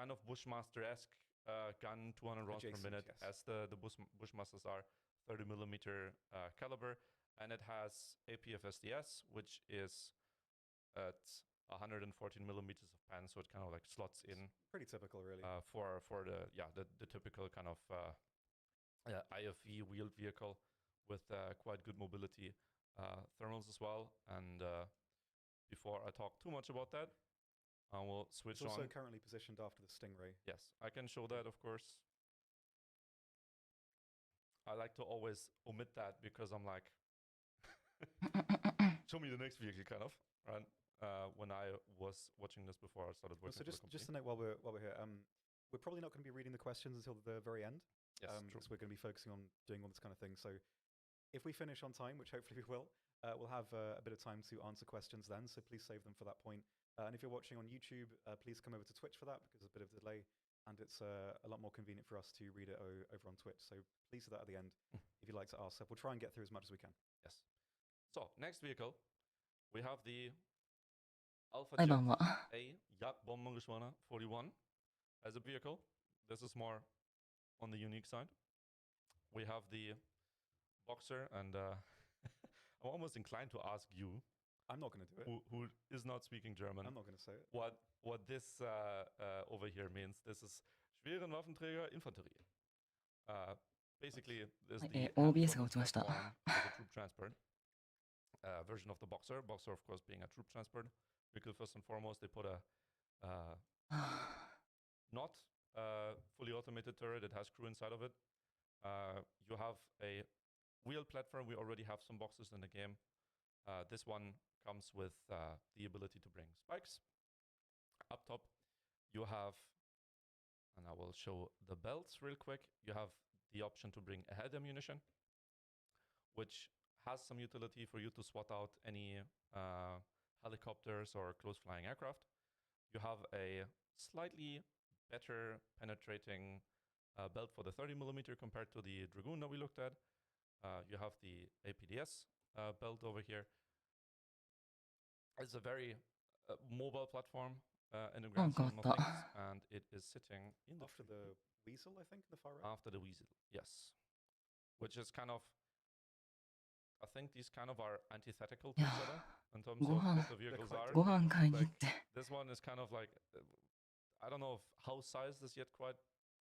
kind of Bushmaster-esque gun, 200 rounds per minute, as the Bushmasters are, 30 millimeter caliber, and it has APFSDS, which is at 114 millimeters of pen, so it kind of like slots in. Pretty typical, really. For the typical kind of IFV wheeled vehicle with quite good mobility, thermals as well. And before I talk too much about that, I will switch on. It's also currently positioned after the Stingray. Yes, I can show that, of course. I like to always omit that because I'm like, show me the next vehicle, kind of. Right? When I was watching this before I started working. So just to note while we're here, we're probably not going to be reading the questions until the very end. Yes, because we're going to be focusing on doing all this kind of thing. So if we finish on time, which hopefully we will, we'll have a bit of time to answer questions then. So please save them for that point. And if you're watching on YouTube, please come over to Twitch for that because there's a bit of delay, and it's a lot more convenient for us to read it over on Twitch. So please do that at the end if you'd like to ask. So we'll try and get through as much as we can. Yes. So next vehicle, we have the Alpha はい、晩は。 A Yak Bombengeschwader 41 as a vehicle. This is more on the unique side. We have the Boxer, and I'm almost inclined to ask you. I'm not going to do it. Who is not speaking German? I'm not going to say it. What this over here means. This is schweren Waffenträger Infanterie. Basically, this is the OBS が落ちました。troop transport version of the Boxer. Boxer, of course, being a troop transport vehicle. First and foremost, they put a not fully automated turret. It has crew inside of it. You have a wheeled platform. We already have some boxes in the game. This one comes with the ability to bring spikes. Up top, you have, and I will show the belts real quick. You have the option to bring a head ammunition, which has some utility for you to swat out any helicopters or close flying aircraft. You have a slightly better penetrating belt for the 30 millimeter compared to the Dragoon that we looked at. You have the APDS belt over here. It's a very mobile platform in the grand scheme of things, and it is sitting in the after the Weasel, I think, the far right. After the Weasel, yes, which is kind of. I think these kind of are antithetical to each other in terms of what the vehicles are. Like, this one is kind of like, I don't know how sized is yet quite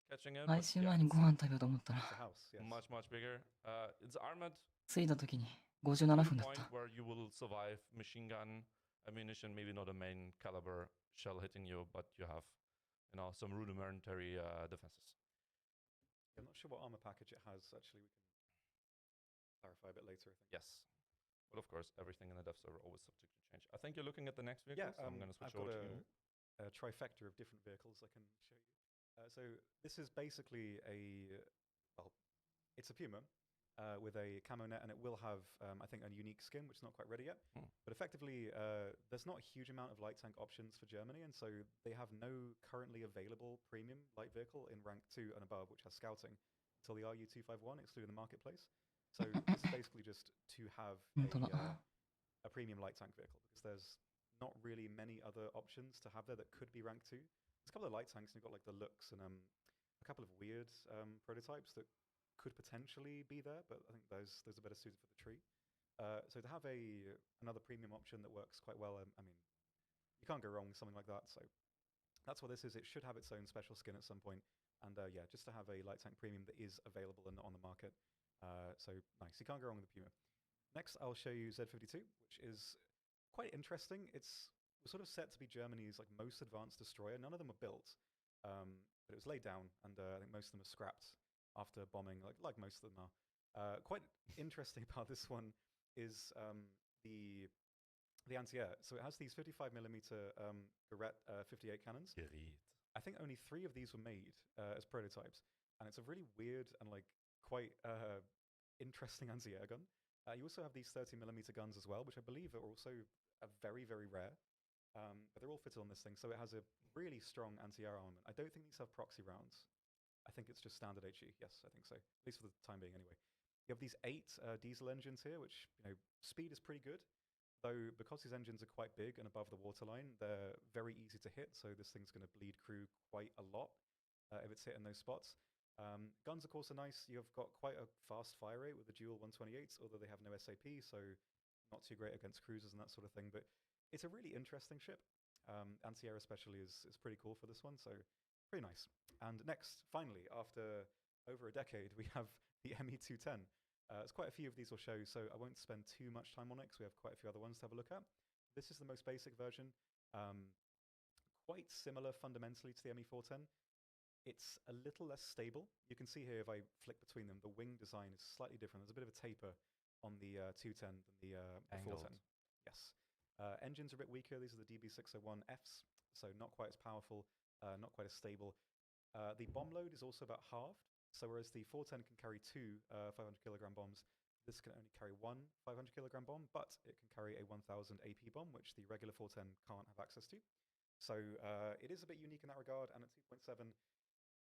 catching it. But yeah, much bigger. It's armored. 着いた時に57分だった。 Where you will survive machine gun ammunition, maybe not a main caliber shell hitting you, but you have, some rudimentary defenses. I'm not sure what armor package it has. Actually, we can clarify a bit later, I think. Yes. But of course, everything in the dev server always subject to change. I think you're looking at the next vehicle, so I'm going to switch over to you. A trifecta of different vehicles I can show you. So this is basically it's a Puma with a camo net, and it will have, I think, a unique skin, which is not quite ready yet. But effectively, there's not a huge amount of light tank options for Germany, and so they have no currently available premium light vehicle in rank 2 and above, which has scouting, until the RU251, excluding the marketplace. So this is basically just to have a premium light tank vehicle, because there's not really many other options to have there that could be rank 2. There's a couple of light tanks, and you've got like the Lux and a couple of weird prototypes that could potentially be there, but I think those are better suited for the tree. So to have another premium option that works quite well, I mean, you can't go wrong with something like that. So that's what this is. It should have its own special skin at some point, and yeah, just to have a light tank premium that is available and on the market. So nice. You can't go wrong with the Puma. Next, I'll show you Z52, which is quite interesting. It's sort of set to be Germany's like most advanced destroyer. None of them were built, but it was laid down, and I think most of them are scrapped after bombing, like most of them are. Quite interesting about this one is the anti-air. So it has these 55mm Garrett 58 cannons. I think only 3 of these were made as prototypes, and it's a really weird and like quite interesting anti-air gun. You also have these 30mm guns as well, which I believe are also very, very rare. But they're all fitted on this thing, so it has a really strong anti-air armament. I don't think these have proxy rounds. I think it's just standard HE. Yes, I think so. At least for the time being, anyway. You have these 8 diesel engines here, which speed is pretty good. though because these engines are quite big and above the waterline, they're very easy to hit, so this thing's going to bleed crew quite a lot if it's hitting those spots. Guns, of course, are nice. You've got quite a fast fire rate with the dual 128s, although they have no SAP, so not too great against cruisers and that sort of thing. But it's a really interesting ship. Anti-air especially is pretty cool for this one, so pretty nice. And next, finally, after over a decade, we have the ME210. There's quite a few of these we'll show, so I won't spend too much time on it because we have quite a few other ones to have a look at. This is the most basic version. Quite similar fundamentally to the ME410. It's a little less stable. You can see here if I flick between them, the wing design is slightly different. There's a bit of a taper on the 210 than the 410. Yes. Engines are a bit weaker. These are the DB601Fs, so not quite as powerful, not quite as stable. The bomb load is also about halved. So whereas the 410 can carry two 500 kilogram bombs, this can only carry one 500 kilogram bomb, but it can carry a 1000 AP bomb, which the regular 410 can't have access to. So it is a bit unique in that regard, and at 2.7,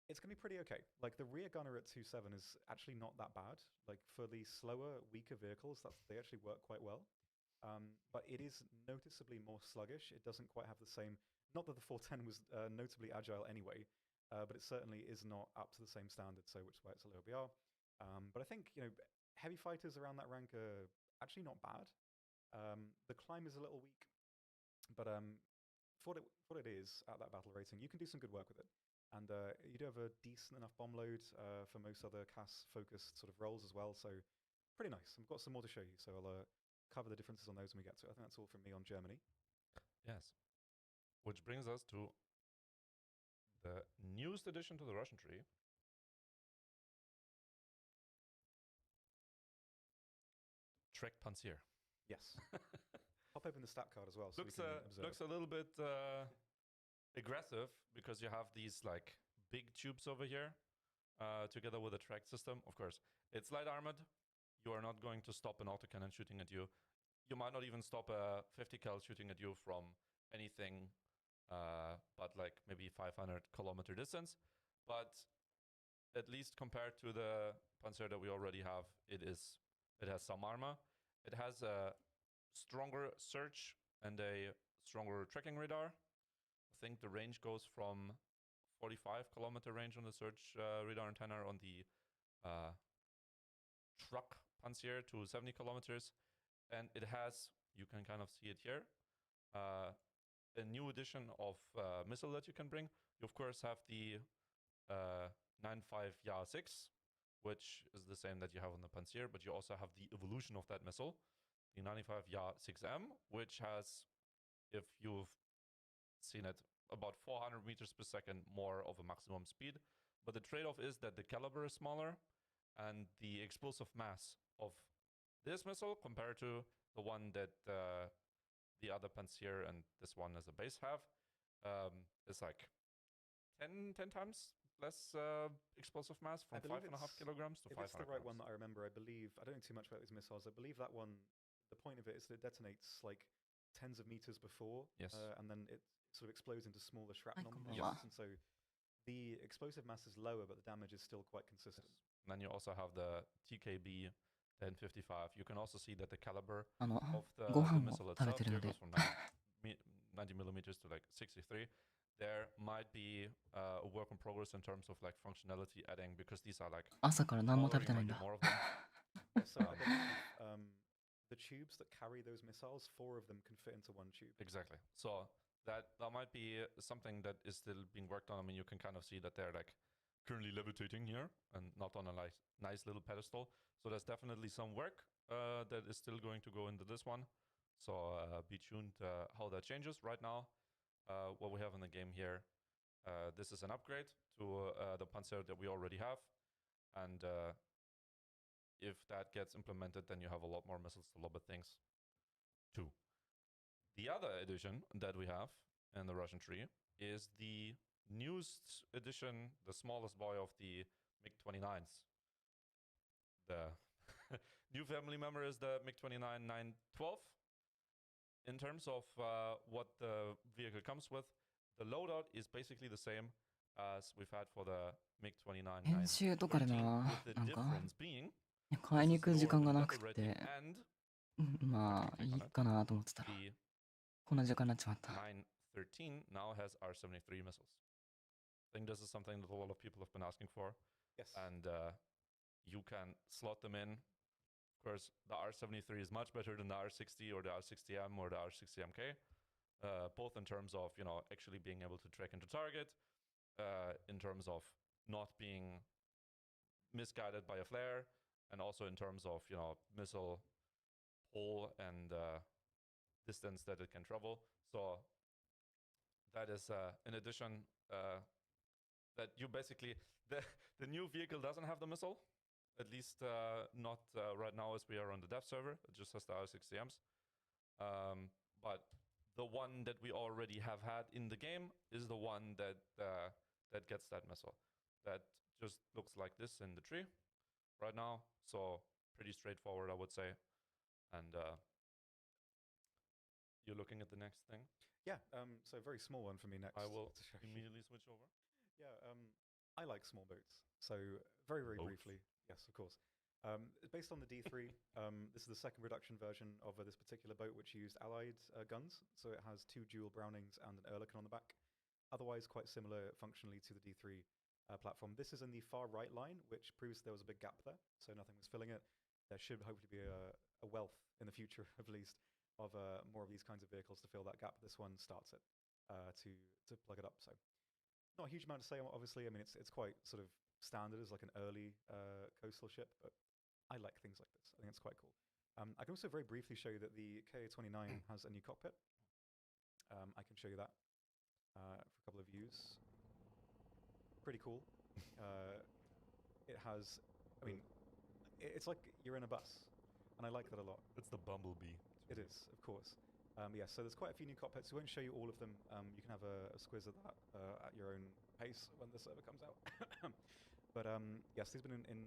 it's going to be pretty okay. Like, the rear gunner at 2.7 is actually not that bad. Like, for the slower, weaker vehicles, they actually work quite well. But it is noticeably more sluggish. It doesn't quite have the same... Not that the 410 was notably agile anyway, but it certainly is not up to the same standard, so which is why it's a low BR. But I think, heavy fighters around that rank are actually not bad. The climb is a little weak, but for what it is at that battle rating, you can do some good work with it. And you do have a decent enough bomb load for most other CAS-focused sort of roles as well, so pretty nice. I've got some more to show you, so I'll cover the differences on those when we get to it. I think that's all from me on Germany. Yes. Which brings us to the newest addition to the Russian tree. Trek Panzer. Yes. Pop open the stat card as well, so looks we can observe. Looks a little bit aggressive because you have these like big tubes over here together with a track system. Of course, it's light armored. You are not going to stop an autocannon shooting at you. You might not even stop a 50 cal shooting at you from anything but like maybe 500-kilometer distance. But at least compared to the Panzer that we already have, it has some armor. It has a stronger search and a stronger tracking radar. I think the range goes from 45-kilometer range on the search radar antenna on the truck Panzer to 70 kilometers. And it has, you can kind of see it here, a new addition of missile that you can bring. You, of course, have the 95 Ya-6, which is the same that you have on the Panzer, but you also have the evolution of that missile, the 95 Ya-6M, which has, if you've seen it, about 400 meters per second more of a maximum speed. But the trade-off is that the caliber is smaller, and the explosive mass of this missile compared to the one that the other Panzer and this one as a base have is like 10 times less explosive mass, from 5.5 kilograms to 500 If it's the right grams. one that I remember, I believe, I don't know too much about these missiles, I believe that one, the point of it is that it detonates like tens of meters before, Yes. And then it sort of explodes into smaller shrapnel Yes. and so the explosive mass is lower, but the damage is still quite consistent. Yes. And then you also have the TKB 1055. You can also see that the caliber ご of the 飯を missile 食べ itself てる here ので goes from 90 millimeters to like 63. There might be a work in progress in terms of like functionality adding, because these are like 朝から何も食べてないん already だ might be more of them. Yeah, so I believe, the tubes that carry those missiles, 4 of them can fit into one tube. Exactly. So that might be something that is still being worked on. I mean, you can kind of see that they're like currently levitating here and not on a like nice little pedestal. So there's definitely some work that is still going to go into this one. So be tuned how that changes. Right now, what we have in the game here, this is an upgrade to the Panzer that we already have. And if that gets implemented, then you have a lot more missiles to lob at things too. The other addition that we have in the Russian tree is the newest addition, the smallest boy of the MiG-29s. The new family member is the MiG-29 912. In terms of what the vehicle comes with, the loadout is basically the same as we've had for the MiG-29 編集とかで 913, な with the なんか difference being 買いに行く時間がなく battle て rating and まあ、いいかなと思ってたら、 The こんな時間になっちまった。 913 now has R73 missiles. I think this is something that a lot of people have been asking for, Yes. and you can slot them in. Of course, the R73 is much better than the R60 or the R60M or the R60MK, both in terms of actually being able to track into target, in terms of not being misguided by a flare, and also in terms of missile hole and distance that it can travel. So that is in addition that you basically the new vehicle doesn't have the missile, at least not right now as we are on the dev server. It just has the R60Ms. But the one that we already have had in the game is the one that that gets that missile. That just looks like this in the tree right now. So pretty straightforward, I would say. And you're looking at the next thing. Yeah, so a very small one for me next. I will to show you. immediately switch over. Yeah, I like small boats. So very, very Boats? briefly, yes, of course. Based on the D3, this is the second reduction version of this particular boat, which used allied guns. So it has 2 dual Brownings and an Oerlikon on the back. Otherwise, quite similar functionally to the D3 platform. This is in the far right line, which proves there was a big gap there, so nothing was filling it. There should hopefully be a wealth in the future, at least, of more of these kinds of vehicles to fill that gap. This one starts it to plug it up. So not a huge amount to say, obviously. I mean, it's quite sort of standard as like an early coastal ship, but I like things like this. I think it's quite cool. I can also very briefly show you that the KA-29 has a new cockpit. I can show you that for a couple of views. Pretty cool. It has, I mean, it's like you're in a bus, and I like that a lot. It's the Bumblebee. It is, of course. Yeah, so there's quite a few new cockpits. We won't show you all of them. You can have a squiz at that at your own pace when the server comes out. But yes, these have been in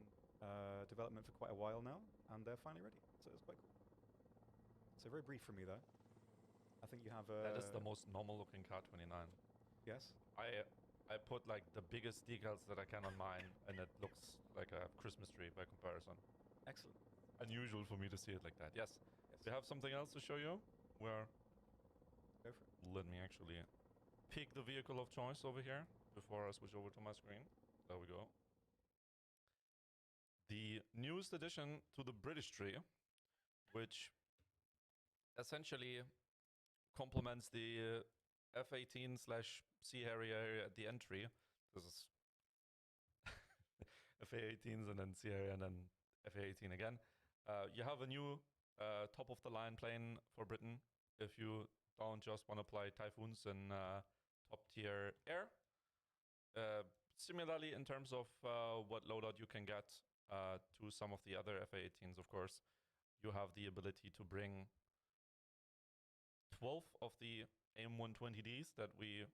development for quite a while now, and they're finally ready. So it's quite cool. So very brief from me though. I think you have That is the most normal looking car 29. Yes? I put like the biggest decals that I can on mine, and it looks like a Christmas tree by comparison. Excellent. Unusual for me to see it like that. Yes. Yes. We have something else to show you. Where Go for it. let me actually pick the vehicle of choice over here before I switch over to my screen. There we go. The newest addition to the British tree, which essentially complements the F-18/Sea Harrier at the entry. This is F-18s and then Sea Harrier and then F-18 again. You have a new top-of-the-line plane for Britain if you don't just want to fly Typhoons and top-tier air. Similarly, in terms of what loadout you can get to some of the other F-18s, of course, you have the ability to bring 12 of the AIM-120Ds that we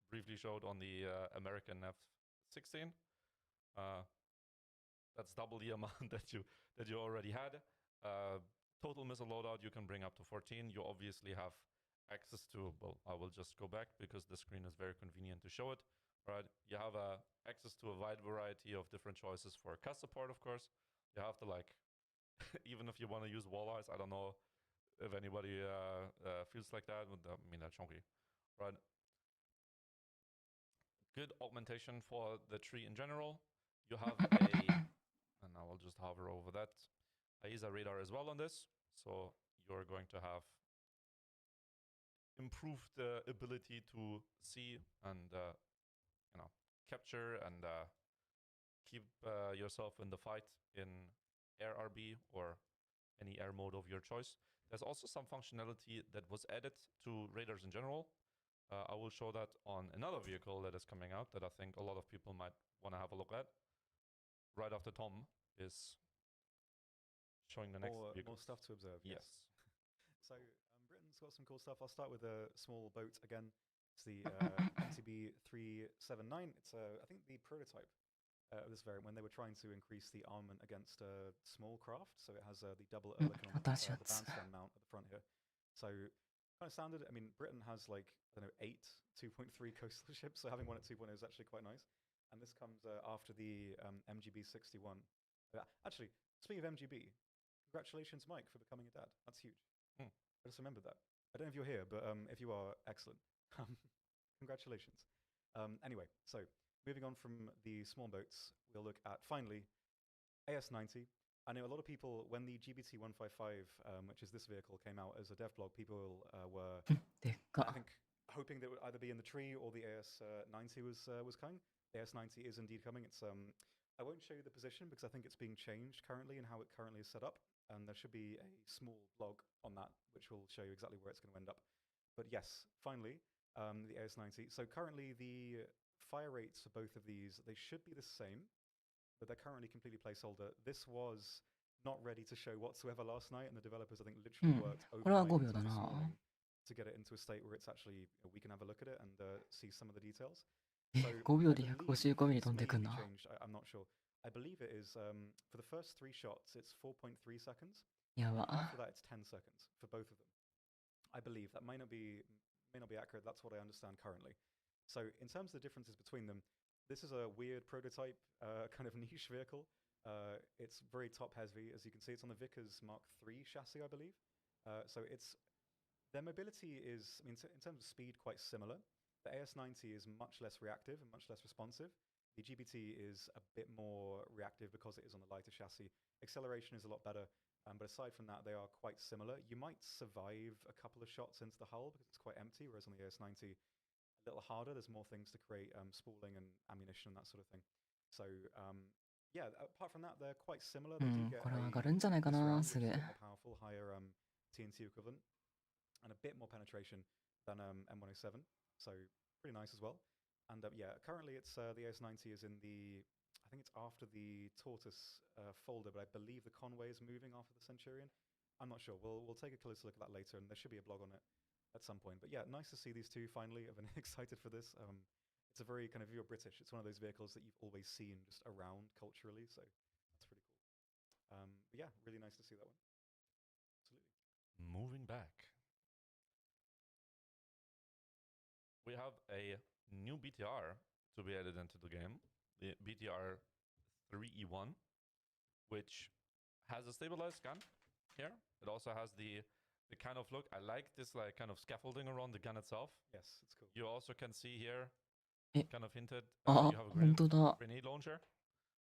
briefly showed on the American F-16. That's double the amount that you already had. Total missile loadout you can bring up to 14. You obviously have access to, well, I will just go back because the screen is very convenient to show it. Right, you have access to a wide variety of different choices for CAS support, of course. You have to like, even if you want to use walleyes, I don't know if anybody feels like that. I mean, that's chunky, right? Good augmentation for the tree in general. You have and I will just hover over that, AESA radar as well on this. So you're going to have improved ability to see and capture and keep yourself in the fight in air RB or any air mode of your choice. There's also some functionality that was added to radars in general. I will show that on another vehicle that is coming out that I think a lot of people might want to have a look at. Right after Tom is showing the next vehicle. More stuff to observe. Yes. So Britain's got some cool stuff. I'll start with a small boat again. It's the MTB 379. It's I think the prototype of this variant when they were trying to increase the armament against small craft. So it has the double Oerlikon on the bandstand mount at the front here. So kind of standard. I mean, Britain has like, I don't know, 8 2.3 coastal ships. So having one at 2.0 is actually quite nice. And this comes after the MGB 61. Actually, speaking of MGB, congratulations, Mike, for becoming a dad. That's huge. Hmm. I just remembered that. I don't know if you're here, but if you are, excellent. Congratulations. Anyway, so moving on from the small boats, we'll look at, finally, AS90. I know a lot of people, when the GBT155, which is this vehicle, came out as a dev blog, people were, でっ I か。 think, hoping that it would either be in the tree or the AS90 was coming. The AS90 is indeed coming. It's I won't show you the position because I think it's being changed currently and how it currently is set up. And there should be a small blog on that, which will show you exactly where it's going to end up. But yes, finally, the AS90. So currently the fire rates for both of these, they should be the same, but they're currently completely placeholder. This was not ready to show whatsoever last night, and the developers, I think, literally worked これは overnight 5秒 into だ this な。 morning to get it into a state where it's actually, we can have a look at it and see some of the details. え、 So 5秒 I で believe 155ミリ this 飛んで may くん be な。 changed. I'm not sure. I believe it is, for the first 3 shots, it's 4.3 seconds. やば。 After that, it's 10 seconds for both of them. I believe that may not be accurate. That's what I understand currently. So in terms of the differences between them, this is a weird prototype, kind of niche vehicle. It's very top heavy, as you can see. It's on the Vickers Mark III chassis, I believe. So their mobility is, I mean, in terms of speed, quite similar. The AS90 is much less reactive and much less responsive. The GBT is a bit more reactive because it is on a lighter chassis. Acceleration is a lot better, but aside from that, they are quite similar. You might survive a couple of shots into the hull because it's quite empty, whereas on the AS90, a little harder. There's more things to create spooling and ammunition and that sort of thing. So yeah, apart from that, they're quite similar. う They do ん、 get これは上 a がるんじゃないか this な、 round, す which ぐ。 is a bit more powerful, higher TNT equivalent, and a bit more penetration than M107. So pretty nice as well. And yeah, currently it's the AS90 is in the, I think it's after the Tortoise folder, but I believe the Conway is moving after the Centurion. I'm not sure. We'll take a closer look at that later, and there should be a blog on it at some point. But yeah, nice to see these two finally. I've been excited for this. It's a very kind of, if you're British, it's one of those vehicles that you've always seen just around culturally, so that's pretty cool. But yeah, really nice to see that one. Absolutely. Moving back. We have a new BTR to be added into the game, the BTR 3E1, which has a stabilized gun here. It also has the kind of look. I like this like kind of scaffolding around the gun itself. Yes, it's cool. You also can see here, Eh. kind of hinted, あ、 you have a 本当だ。 grenade launcher.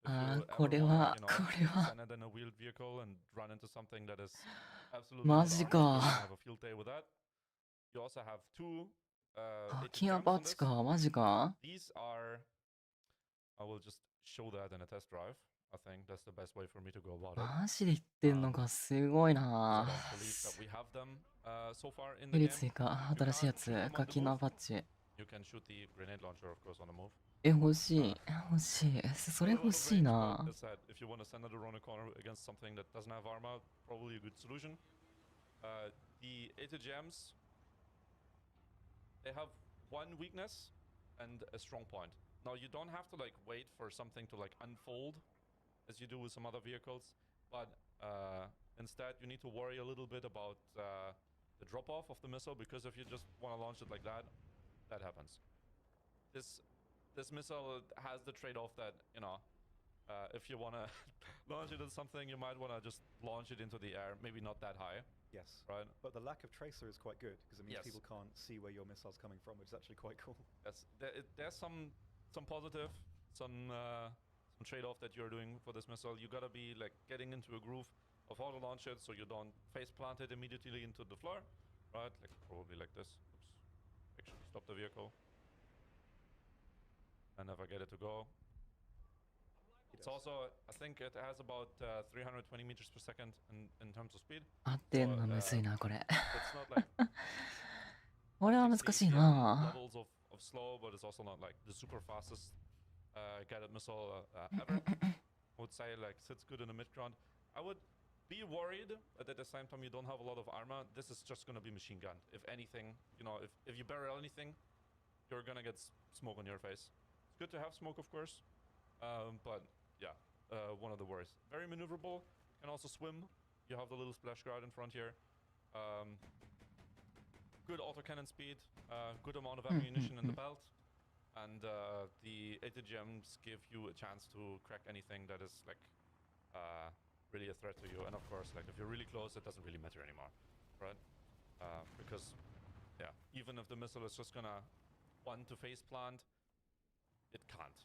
If あ you ー、こ ever れ wanna, は、 you know, これは。 send it in a wheeled vehicle and run into something that is absolutely マ not ジ armed, you're gonna か。 have a field day with that. You also have two ハッ HE キンア jams パ on ッチ this. か、マジか。 These are, I will just show that in a test drive. I think that's the best way for me to go about it. マジで言ってんのか、すごい 'Cause I な。 don't believe that we have them so far in ヘ the リ game. 追加、新しいやつ、ハッキンアパッチ。 You can shoot the grenade launcher, of course, on the move. え、欲しい。欲しい。それ欲しい But な。 as said, if you want to send it around a corner against something that doesn't have armor, probably a good solution. The AT gems, they have one weakness and a strong point. Now you don't have to like wait for something to like unfold as you do with some other vehicles, but instead you need to worry a little bit about the drop off of the missile, because if you just want to launch it like that, that happens. This missile has the trade-off that, you know, if you want to launch it at something, you might want to just launch it into the air, maybe not that high. Yes, right. But the lack of tracer is quite good because it means Yes. people can't see where your missile's coming from, which is actually quite cool. Yes, there's some positive, some trade-off that you're doing for this missile. You gotta be like getting into a groove of how to launch it, so you don't face plant it immediately into the floor, right? Like probably like this. Oops. Actually, stop the vehicle. And never get it to go. It's also, I think it has about 320 meters per second in terms of speed. 合ってんのむずいな、これ。 It's not like これは難しい 60 な。 levels of slow, but it's also not like the super fastest guided missile ever. I would say like sits good in the mid ground. I would be worried that at the same time you don't have a lot of armor. This is just gonna be machine gunned. If anything, you know, if you barrel anything, you're gonna get smoke on your face. It's good to have smoke, of course, but yeah, one of the worst. Very maneuverable. Can also swim. You have the little splash guard in front here. Good autocannon speed, good amount of ammunition in the belt, and the AT gems give you a chance to crack anything that is like really a threat to you. And of course, like if you're really close, it doesn't really matter anymore, right? Because yeah, even if the missile is just gonna want to face plant, it can't,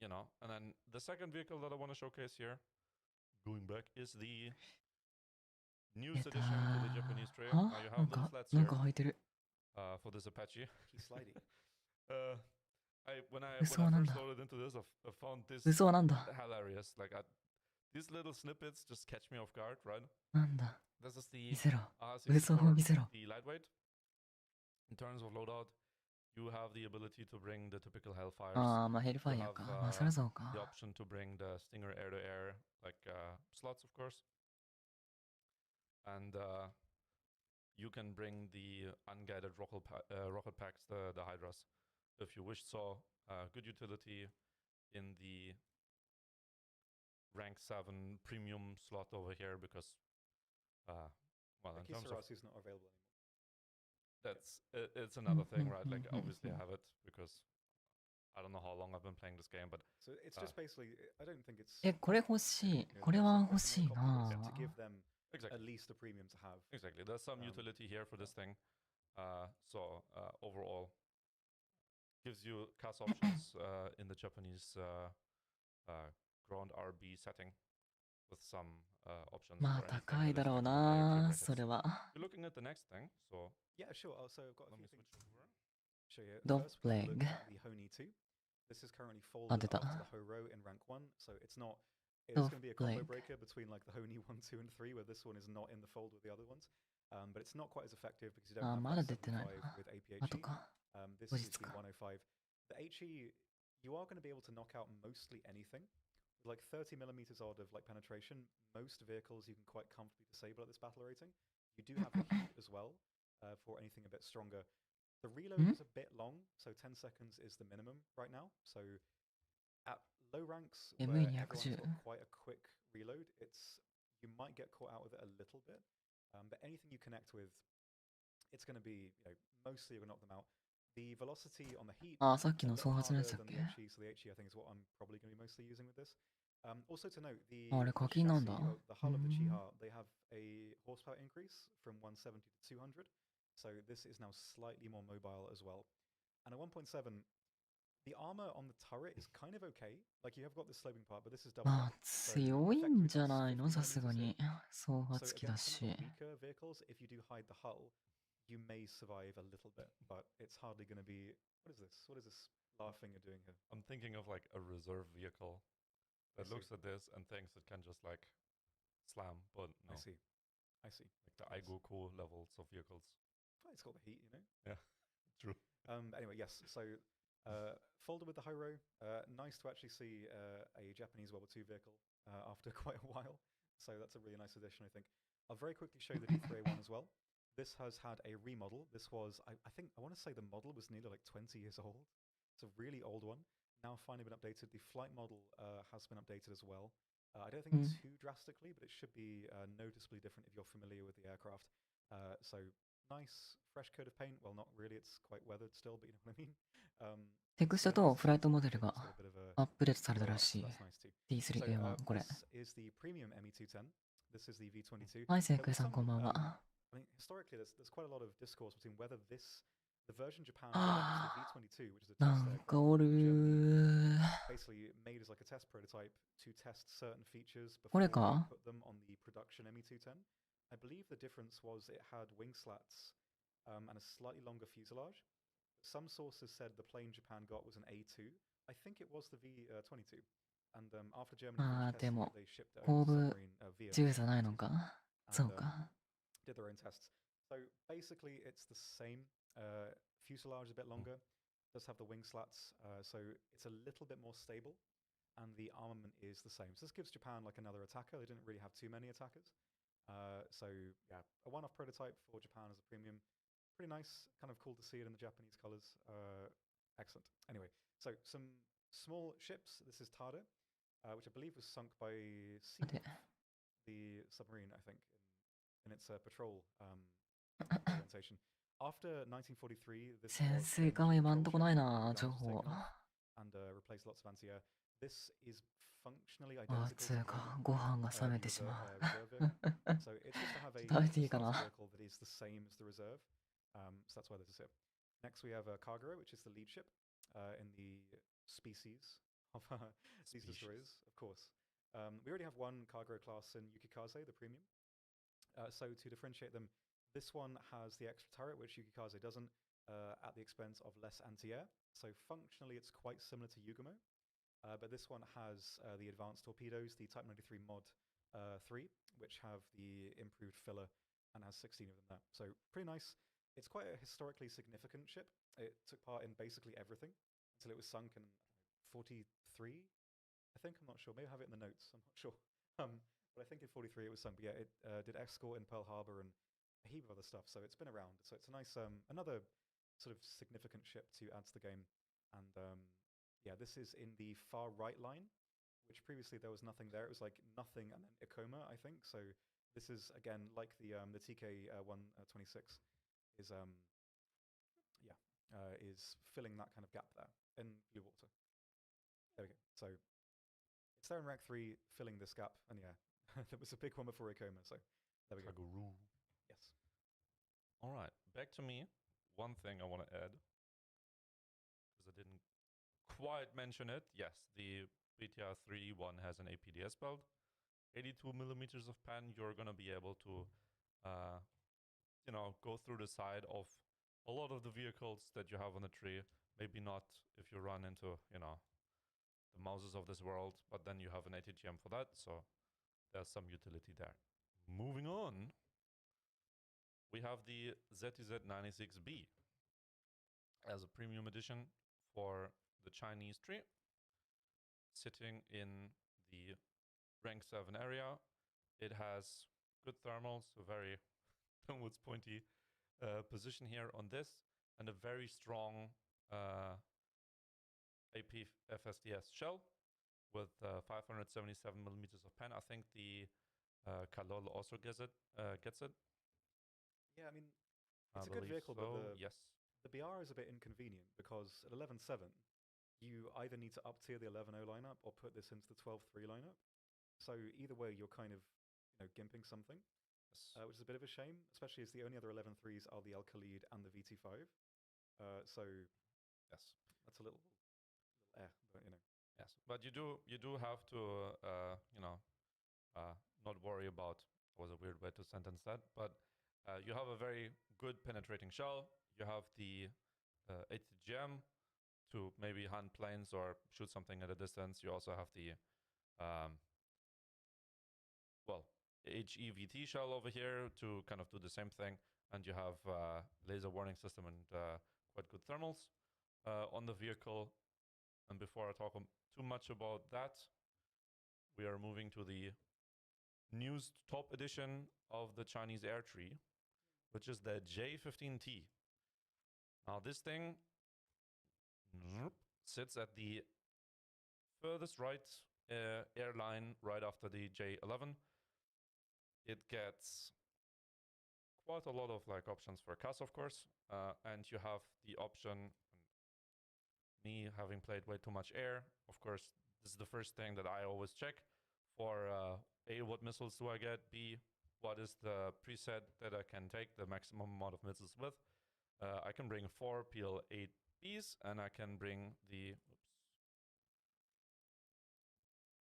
you know. And then the second vehicle that I want to showcase here, going back, is the 出 newest た addition to the Japanese tray. は Now you な have ん little か slats なん here か履いてる for this Apache. He's sliding. When I 嘘なん first だ loaded into this, I found this 嘘はなんだ hilarious. Like these little snippets just catch me off guard, right? なんだ This is 見 the せろ RC 嘘を for 見せろ the lightweight. In terms of loadout, you have the ability to bring the typical Hellfires. ああまあヘルファイ You ア have かまあそりゃそうか the option to bring the Stinger air-to-air like slots, of course. And you can bring the unguided rocket packs, the Hydras, if you wish. So good utility in the rank 7 premium slot over here because, well, in terms of Kisarasi is not available anymore. it's another thing, right? Like obviously I have it because I don't know how long I've been playing this game, but So it's just basically, I don't think it's えこれ欲しい you know, これ there's は a 欲しい copy な to give them exactly, at least a premium to have. exactly. There's some utility here for this thing. So overall, gives you cast options in the Japanese ground RB setting with some options. まあ for anything 高い that だ is ろう affected by your な brackets. それは You're looking at the next thing, so Yeah, sure. So I've got a let me few switch things over. to show you. Dog First, we're gonna look leg. at the Honi 2. This is currently Ah, folded deta. after the Ho row in rank 1, so it's not. It's Dog going to be a combo leg. breaker between like the Honi 1, 2, and 3, where this one is not in the fold with the other ones. But it's not quite as effective because you don't あ have まだ that 出てない 75 with あと APHE. か This 後 is 日 the か 105. The HE, you are going to be able to knock out mostly anything. With like 30 millimeters odd of like penetration, most vehicles you can quite comfortably disable at this battle rating. You do have the heat as well for anything a bit stronger. The reload is a bit long, so 10 seconds is the minimum right now. So at low ranks, where ME210 everyone's got quite a quick reload, you might get caught out with it a little bit. But anything you connect with, it's going to be, mostly you're going to knock them out. The velocity on the heat あさっき a の little 総発のやつ harder だっ than け the HE, so the HE I think is what I'm probably going to be mostly using with this. Also to note, the あれ the 課金なんだ chassis, the hull of the うん Chiha, they have a horsepower increase from 170 to 200. So this is now slightly more mobile as well. And at 1.7, the armor on the turret is kind of okay. Like you have got the sloping part, but this is double まあ deck. So 強いん effectively じゃ that's ないの 50さすが millimeters に hit. 総 So 発機だ against some し of the weaker vehicles, if you do hide the hull, you may survive a little bit, but it's hardly going to be. What is this? What is this laughing at doing here? I'm thinking of like a reserve vehicle that I looks see. at this and thinks it can just like slam, but no. I see. I see. Like the Yes. Aigoku levels of vehicles. Well, it's got the heat, you know. Yeah, true. Anyway, yes. So folded with the high row. Nice to actually see a Japanese World War II vehicle after quite a while. So that's a really nice addition, I think. I'll very quickly show you the D3A1 as well. This has had a remodel. This was, I think, I want to say the model was nearly like 20 years old. It's a really old one. Now finally been updated. The flight model has been updated as well. I don't think too drastically, but it should be noticeably different if you're familiar with the aircraft. So nice, fresh coat of paint. Well, not really. It's quite weathered still, but you know what I mean. テクスチャ Yeah, と it's フライトモデル it's が got a bit of a アップデートされた glow ら up, し so い that's nice too. So D3A1 これ this is the premium ME210. This is the V22. はいせい There かい was さん some, こんばんは I mean, historically, there's quite a lot of discourse between whether the version Japan got is the V22, which is a な test ん aircraft かおる in Germany, basically made as like a test prototype to test certain features こ before れ they か put them on the production ME210. I believe the difference was it had wing slats and a slightly longer fuselage. Some sources said the plane Japan got was an A2. I think it was the V22. And after Germany まあ finished で testing も it, they shipped it 後 over to 部 submarine via 自由じゃないのか and そうか did their own tests. So basically, it's the same. Fuselage is a bit longer. Does have the wing slats, so it's a little bit more stable, and the armament is the same. So this gives Japan like another attacker. They didn't really have too many attackers. So yeah, a one-off prototype for Japan as a premium. Pretty nice. Kind of cool to see it in the Japanese colors. Excellent. Anyway, so some small ships. This is Tada, which I believe was sunk by Sea で the submarine, I think, in its patrol orientation. After 1943, this 潜 was 水 changed 艦は to 今ん patrol とこ ship, ない the な guns 情 was 報 taken off and replaced lots of anti-air. this is functionally あ identical つ to うか、ご飯が冷めてしまう。 reserve vehicle. So it's just to have a 食べていいかな？ starter vehicle that is the same as the reserve. So that's why this is here. Next we have Kagura, which is the lead ship in the species of these destroyers, of course. We already have one Kagura class in Yukikaze, the premium. So to differentiate them, this one has the extra turret, which Yukikaze doesn't, at the expense of less anti-air. So functionally it's quite similar to Yugumo. But this one has the advanced torpedoes, the Type 93 Mod 3, which have the improved filler and has 16 of them there. So pretty nice. It's quite a historically significant ship. It took part in basically everything until it was sunk in 43, I think. I'm not sure. Maybe I have it in the notes. I'm not sure. But I think in 43 it was sunk. But yeah, it did escort in Pearl Harbor and a heap of other stuff. So it's been around. So it's a nice, another sort of significant ship to add to the game. And yeah, this is in the far right line, which previously there was nothing there. It was like nothing and then Ikoma, I think. So this is again like the TK 126 is is filling that kind of gap there in blue water. There we go. So it's there in rank 3, filling this gap, and yeah, there was a big one before Ikoma. So there we go. Kaguru. Yes. All right, back to me. One thing I want to add, because I didn't quite mention it. Yes, the BTR 3 one has an APDS belt. 82 millimeters of pen. You're gonna be able to, go through the side of a lot of the vehicles that you have on the tree. Maybe not if you run into, the Mouses of this world, but then you have an ATGM for that. So there's some utility there. Moving on, we have the ZTZ96B as a premium edition for the Chinese tree, sitting in the rank 7 area. It has good thermals, a very downwards pointy position here on this, and a very strong AP FSDS shell with 577 millimeters of pen. I think the Kalol also gets it. Yeah, I mean, it's a good vehicle, so, but yes. the BR is a bit inconvenient because at 11.7, you either need to up-tier the 11.0 lineup or put this into the 12.3 lineup. So either way, you're kind of, gimping something, which is a bit of a shame, especially as the only other 11.3s are the Al-Khalid and the VT5. So Yes, that's a little but Yes, but you do have to not worry about. Was a weird way to sentence that, but you have a very good penetrating shell. You have the ATGM to maybe hunt planes or shoot something at a distance. You also have the HEVT shell over here to kind of do the same thing, and you have laser warning system and quite good thermals on the vehicle. And before I talk too much about that, we are moving to the newest top edition of the Chinese air tree, which is the J15T. Now this thing sits at the furthest right airline right after the J11. It gets quite a lot of options for CAS, of course, and you have the option. Me having played way too much air, of course, this is the first thing that I always check for. A, what missiles do I get? B, what is the preset that I can take the maximum amount of missiles with? I can bring 4 PL8Bs, and I can bring the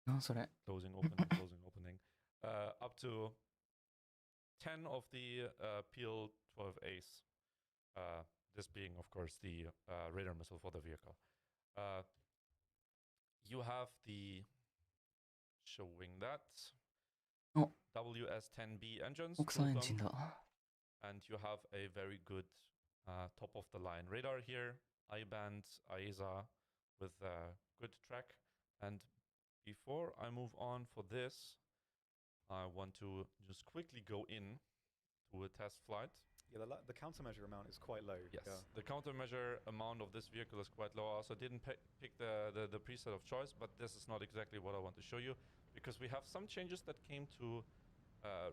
closing, opening, up to 10 of the PL12As. This being, of course, the radar missile for the vehicle. You have the showing that WS10B engines, 国産エンジンだ。 and you have a very good top of the line radar here, I-band, AESA with good track. And before I move on for this, I want to just quickly go in to a test flight. Yeah, the countermeasure amount is quite low. Yes, yeah. The countermeasure amount of this vehicle is quite low. I also didn't pick the preset of choice, but this is not exactly what I want to show you, because we have some changes that came to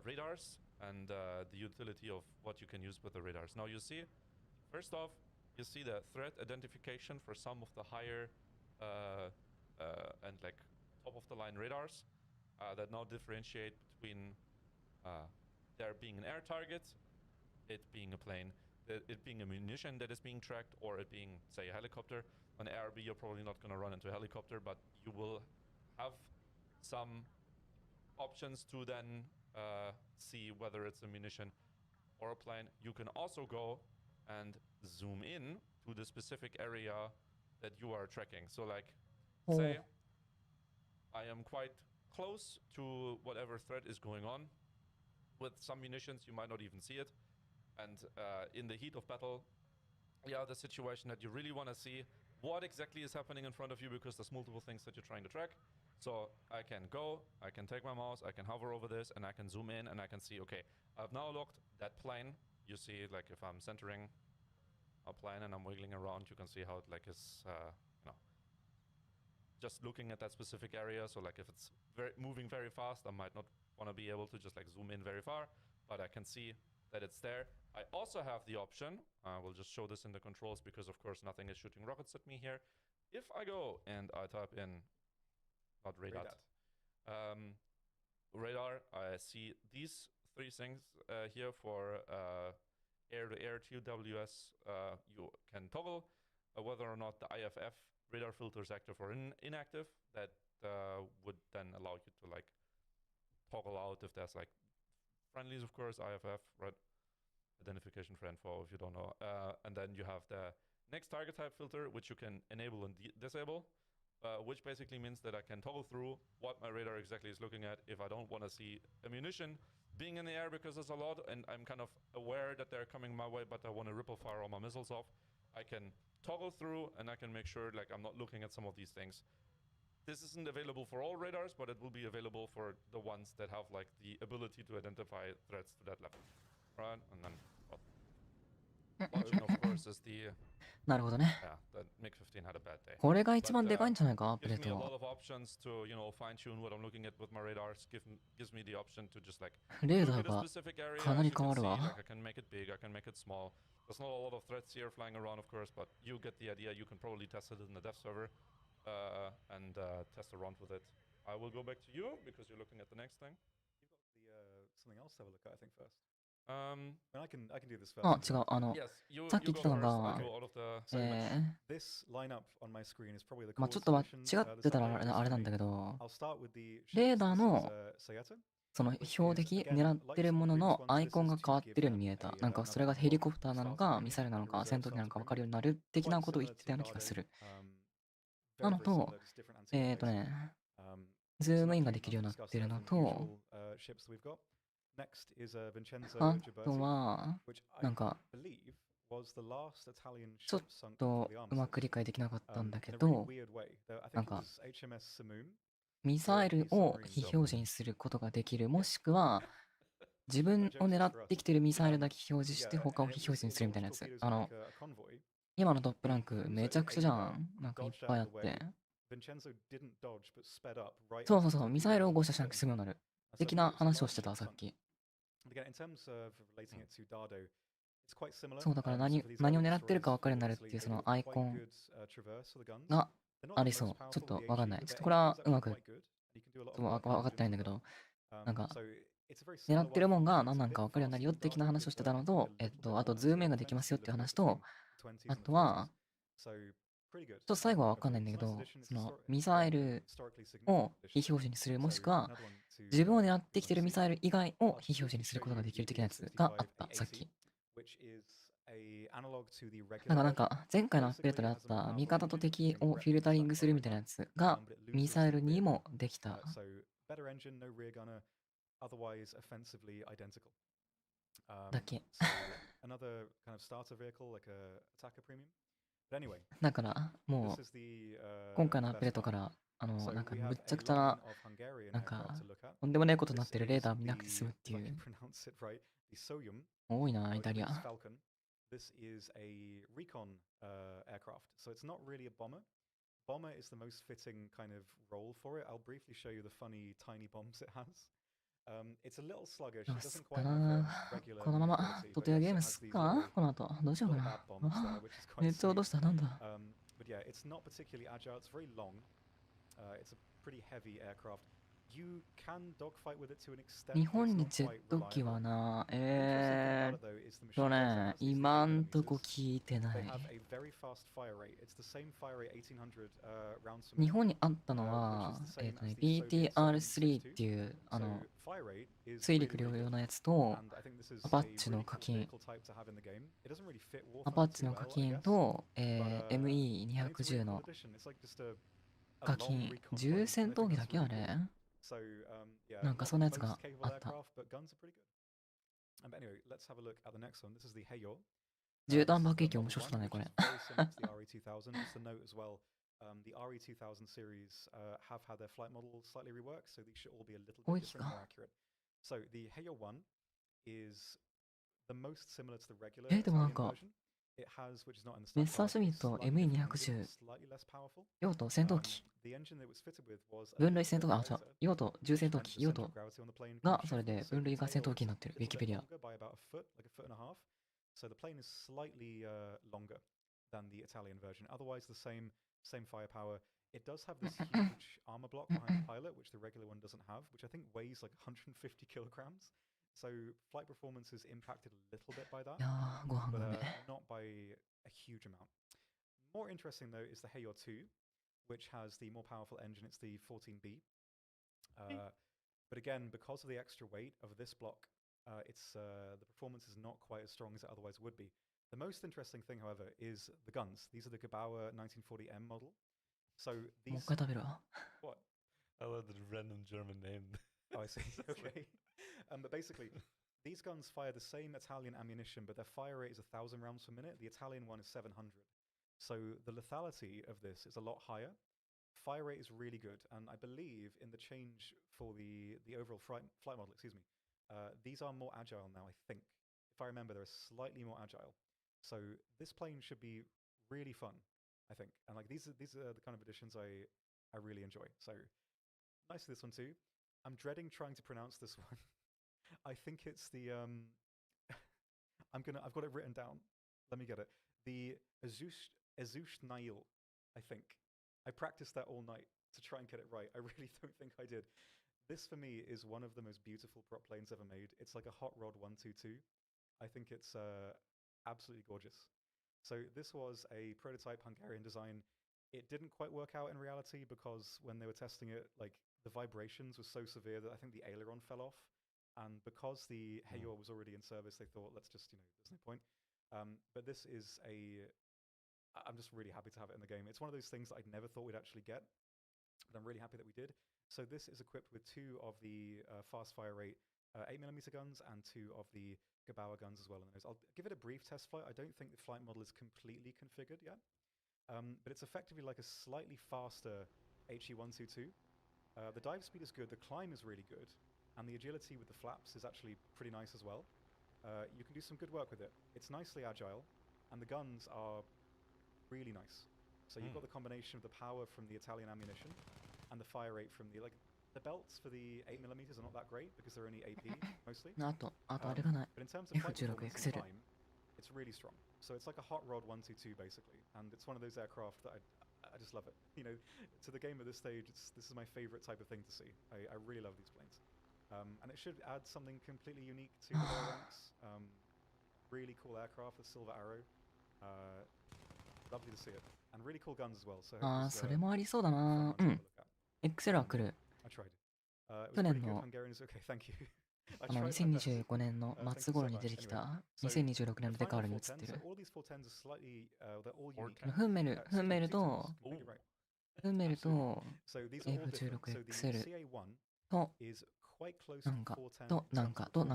radars and the utility of what you can use with the radars. Now you see, first off, you see the threat identification for some of the higher and like top of the line radars that now differentiate between there being an air target, it being a plane, it being a munition that is being tracked, or it being, say, a helicopter. On ARB, you're probably not going to run into a helicopter, but you will have some options to then see whether it's a munition or a plane. You can also go and zoom in to the specific area that you are tracking. So like, say, I am quite close to whatever threat is going on. With some munitions, you might not even see it. And in the heat of battle, the situation that you really want to see what exactly is happening in front of you, because there's multiple things that you're trying to track. So I can go, I can take my mouse, I can hover over this, and I can zoom in, and I can see, okay, I've now locked that plane. You see, like, if I'm centering a plane and I'm wiggling around, you can see how it like is, just looking at that specific area. So like if it's moving very fast, I might not want to be able to just like zoom in very far, but I can see that it's there. I also have the option, we'll just show this in the controls because of course nothing is shooting rockets at me here. If I go and I type in, not radar, radar, I see these three things here for air-to-air TWS. You can toggle whether or not the IFF radar filter is active or inactive. That would then allow you to like toggle out if there's like friendlies, of course, IFF, right? Identification for info, if you don't know. And then you have the next target type filter, which you can enable and disable, which basically means that I can toggle through what my radar exactly is looking at. If I don't want to see ammunition being in the air because there's a lot and I'm kind of aware that they're coming my way, but I want to ripple fire all my missiles off, I can toggle through and I can make sure like I'm not looking at some of these things. This isn't available for all radars, but it will be available for the ones that have like the ability to identify threats to that level, right? And then watching, of course, is the なるほどね。 the MiG-15 had a bad day. これが一番でかいんじゃないか、アップデ Gives ー me a ト lot。of options to, fine tune what I'm looking at with my radars. Gives me the option to just like レー look ダ at ー a が specific area. かな As り you 変 can わる see, わ。 like I can make it big, I can make it small. There's not a lot of threats here flying around, of course, but you get the idea. You can probably test it in the dev server and test around with it. I will go back to you because you're looking at the next thing. You've got the something else to have a look at, I think, first. Um, I can do this first. あ、違う。yes, you さっき言 go ってたの first. が I'll go out of the. this lineup on my screen is probably the まあちょ coolest っと mission, 違ってたら this あれ update, あれ just なん for だ me. けど、 I'll start with the レー ships. ダー This の is Sayata, その標的、狙ってるもののアイコンが変わってるように見えた。なんかそれがヘリコプターなのか、ミサイルなのか、戦闘機なのか分かるようになる的なことを言ってたような気がする。なのと、ズームインができるようになってるのと、あとは、なんか、ちょっとうまく理解できなかったんだけど、なんか、ミサイルを非表示にすることができる、もしくは、自分を狙ってきてるミサイルだけ表示して他を非表示にするみたいなやつ。今のトップランクめちゃくちゃじゃん。なんかいっぱいあって。そうそうそう、ミサイルを誤射しなくて済むようになる。的な話をしてた、さっき。そうだから何を狙ってるか分かるようになるっていうそのアイコンがありそう。ちょっと分かんない。ちょっとこれはうまく分かってないんだけど、なんか狙ってるもんが何なのか分かるようになるよ的な話をしてたのと、あとズームインができますよっていう話と、あとは、ちょっと最後は分かんないんだけど、そのミサイルを非表示にする、もしくは自分を狙ってきてるミサイル以外を非表示にすることができる的なやつがあった、さっき。なんか前回のアップデートであった味方と敵をフィルタリングするみたいなやつがミサイルにもできた。だけ。だからもう今回のアップデートからなんかむっちゃくちゃななんかとんでもないことになってるレーダー見なくて済むっていう。多いな、イタリア。This is a recon aircraft, so it's not really a bomber. Bomber is the most fitting kind of role for it. I'll briefly show you the funny tiny bombs it has. It's a little sluggish. It doesn't quite have regular. このままトトヤゲームすっかこの後。どうしようかな。めっちゃ落とした。なんだ。But yeah, it's not particularly agile. It's very long. It's a pretty heavy aircraft. You can dogfight with it to an extent, 日 but it's 本に not ジェッ quite ト機 reliable. はな、 Interesting thing about it though is the machine guns it has, these 今ん 8mm. とこ聞いてな They い。 have a very fast fire rate. It's the same fire rate 1800 rounds per 日 minute, 本にあったの which は、 is the same as the Soviet BTR3 っ 762. ていう、So fire rate is 水 really, 陸 really 両用 good. のやつと、 And I think this is ア a パッチ really の cool 課金、 vehicle type to have in the game. It doesn't really fit ア Warfighter パッチ too の課 well, I 金 guess. と、But I think it's a really ME210 の cool addition. It's like just a 課 long 金、 recon 重 plane, 戦 and I 闘 think 機だ that's けあ really れ cool. So yeah, なんか not そん the なやつ most が capable あった。 aircraft, but guns are pretty good. But anyway, let's have a look at the next one. This is the Heyo. 絨 This 毯 is 爆 the 撃面 Model 白 1, そうだね、 which これ。 is very similar to the RE2000. Just a note as well, the RE2000 series have had their flight model slightly reworked, so these should all be a little 多 bit い機 different and か。 more accurate. So the Heyo 1 is the most similar to the regular でもなん Italian か、 version. It has, which is not in the メッ stat サー card, シュ a ミット slightly different engine, ME210、slightly less powerful. 用途戦闘機、 The engine that it was fitted with was a 分類 little 戦 bit 闘機、あ、違う、 lighter, 用途重 which 戦闘 meant 機、 the 用 center 途 of gravity on the plane が could それ shift. で So 分類 the が戦 tail 闘機に is なってる、a ウィ little キ bit ペディア。 longer by about a foot, like a foot and a half. So the plane is slightly longer than the Italian version. Otherwise, the same firepower. It does have this huge armor block behind the pilot, which the regular one doesn't have, which I think weighs like 150 kilograms. So flight performance is impacted a little bit by い that, やー、ご飯 but がうめ。 not by a huge amount. More interesting though is the Heyo 2, which has the more powerful engine. It's the 14B. But again, because of the extra weight of this block, the performance is not quite as strong as it otherwise would be. The most interesting thing, however, is the guns. These are the Gebauer 1940M model. So もう these 一回食べるわ。 what? I love the random German name. Oh, I see. Okay. But basically, these guns fire the same Italian ammunition, but their fire rate is 1,000 rounds per minute. The Italian one is 700. So the lethality of this is a lot higher. Fire rate is really good, and I believe in the change for the overall flight model, excuse me, these are more agile now, I think. If I remember, they're slightly more agile. So this plane should be really fun, I think. And like these are the kind of additions I really enjoy. So nice this one too. I'm dreading trying to pronounce this one. I think it's the I've got it written down. Let me get it. The Azush Nail, I think. I practiced that all night to try and get it right. I really don't think I did. This for me is one of the most beautiful prop planes ever made. It's like a hot rod 122. I think it's absolutely gorgeous. So this was a prototype Hungarian design. It didn't quite work out in reality because when they were testing it, like the vibrations were so severe that I think the aileron fell off. And because the Heyo was already in service, they thought, let's just, there's no point. But this is I'm just really happy to have it in the game. It's one of those things that I never thought we'd actually get, but I'm really happy that we did. So this is equipped with 2 of the fast fire rate 8mm guns and 2 of the Gebauer guns as well. I'll give it a brief test flight. I don't think the flight model is completely configured yet, but it's effectively like a slightly faster HE-122. The dive speed is good, the climb is really good, and the agility with the flaps is actually pretty nice as well. You can do some good work with it. It's nicely agile, and the guns are really nice. So you've got the combination of the power from the Italian ammunition and the fire rate from the belts for the 8mm are not that great because they're only AP mostly. あとあれがない。 But in terms of flight F16 performance and Excel. climb, it's really strong. So it's like a hot rod 122 basically, and it's one of those aircraft that I just love it. To the game at this stage, this is my favorite type of thing to see. I really love these planes, and it should add something completely unique to the lower ranks. Really cool aircraft, the Silver Arrow. Lovely to see it, and really cool guns as well. So ああ、それもありそうだな。うん。Excel は来る。 I tried. 去年の Hungarian is okay. Thank you. 2025年の末頃に出てきた2026年のデカールに移ってる。フンメルと F16XL となんか。多分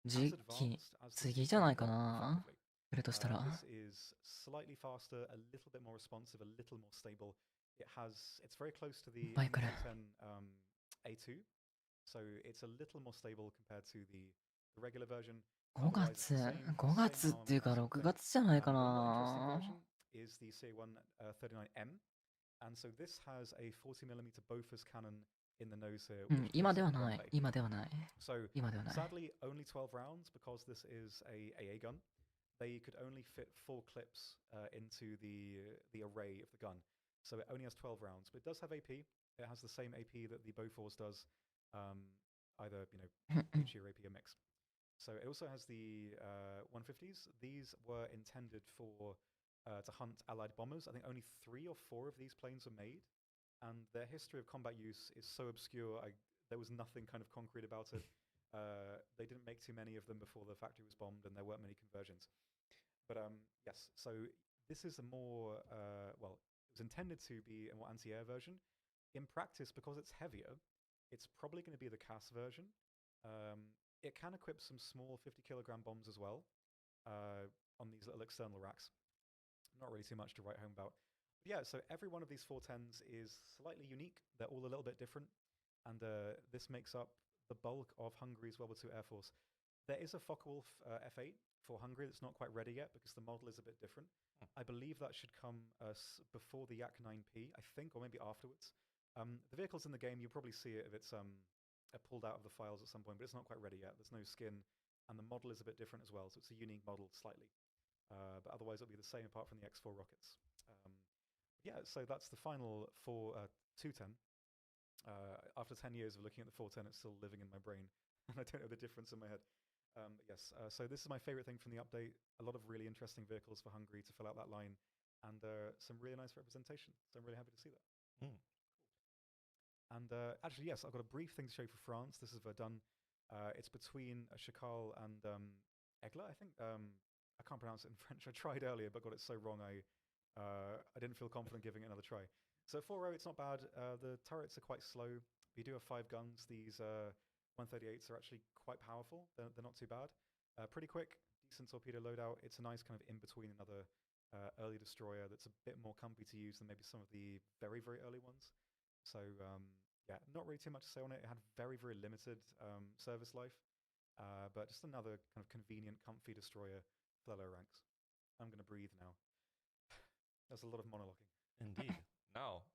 次期次じゃないかな。来るとしたら。バイクル。5月っていうか6月じゃないかな。今ではない。Sadly, only 12 rounds because this is a AA gun. they could only fit 4 clips into the array of the gun. So it only has 12 rounds, but it does have AP. It has the same AP that the Bofors does, either Gucci or AP or mix. So it also has the 150s. These were intended for to hunt Allied bombers. I think only 3 or 4 of these planes were made, and their history of combat use is so obscure. There was nothing kind of concrete about it. They didn't make too many of them before the factory was bombed, and there weren't many conversions. But yes, so this is a more well, it was intended to be a more anti-air version. In practice, because it's heavier, it's probably going to be the CAS version. It can equip some small 50-kilogram bombs as well on these little external racks. Not really too much to write home about. But yeah, so every one of these 410s is slightly unique. They're all a little bit different. And this makes up the bulk of Hungary's World War II Air Force. There is a Focke-Wulf F8 for Hungary that's not quite ready yet because the model is a bit different. I believe that should come before the Yak-9P, I think, or maybe afterwards. The vehicle's in the game. You'll probably see it if it's pulled out of the files at some point, but it's not quite ready yet. There's no skin, and the model is a bit different as well, so it's a unique model slightly. But otherwise, it'll be the same apart from the X4 rockets. Yeah, so that's the final for 210. After 10 years of looking at the 410, it's still living in my brain, and I don't know the difference in my head. Yes, so this is my favorite thing from the update. A lot of really interesting vehicles for Hungary to fill out that line, and some really nice representation. So I'm really happy to see that. And actually, yes, I've got a brief thing to show you for France. This is Verdun. It's between Chakal and Egla, I think. I can't pronounce it in French. I tried earlier, but got it so wrong I didn't feel confident giving it another try. So 4-row, it's not bad. The turrets are quite slow. We do have 5 guns. These 138s are actually quite powerful. They're not too bad. Pretty quick, decent torpedo loadout. It's a nice kind of in-between another early destroyer that's a bit more comfy to use than maybe some of the very, very early ones. So yeah, not really too much to say on it. It had very, very limited service life, but just another kind of convenient, comfy destroyer for the lower ranks. I'm going to breathe now. There's a lot of monologuing. Indeed. Now,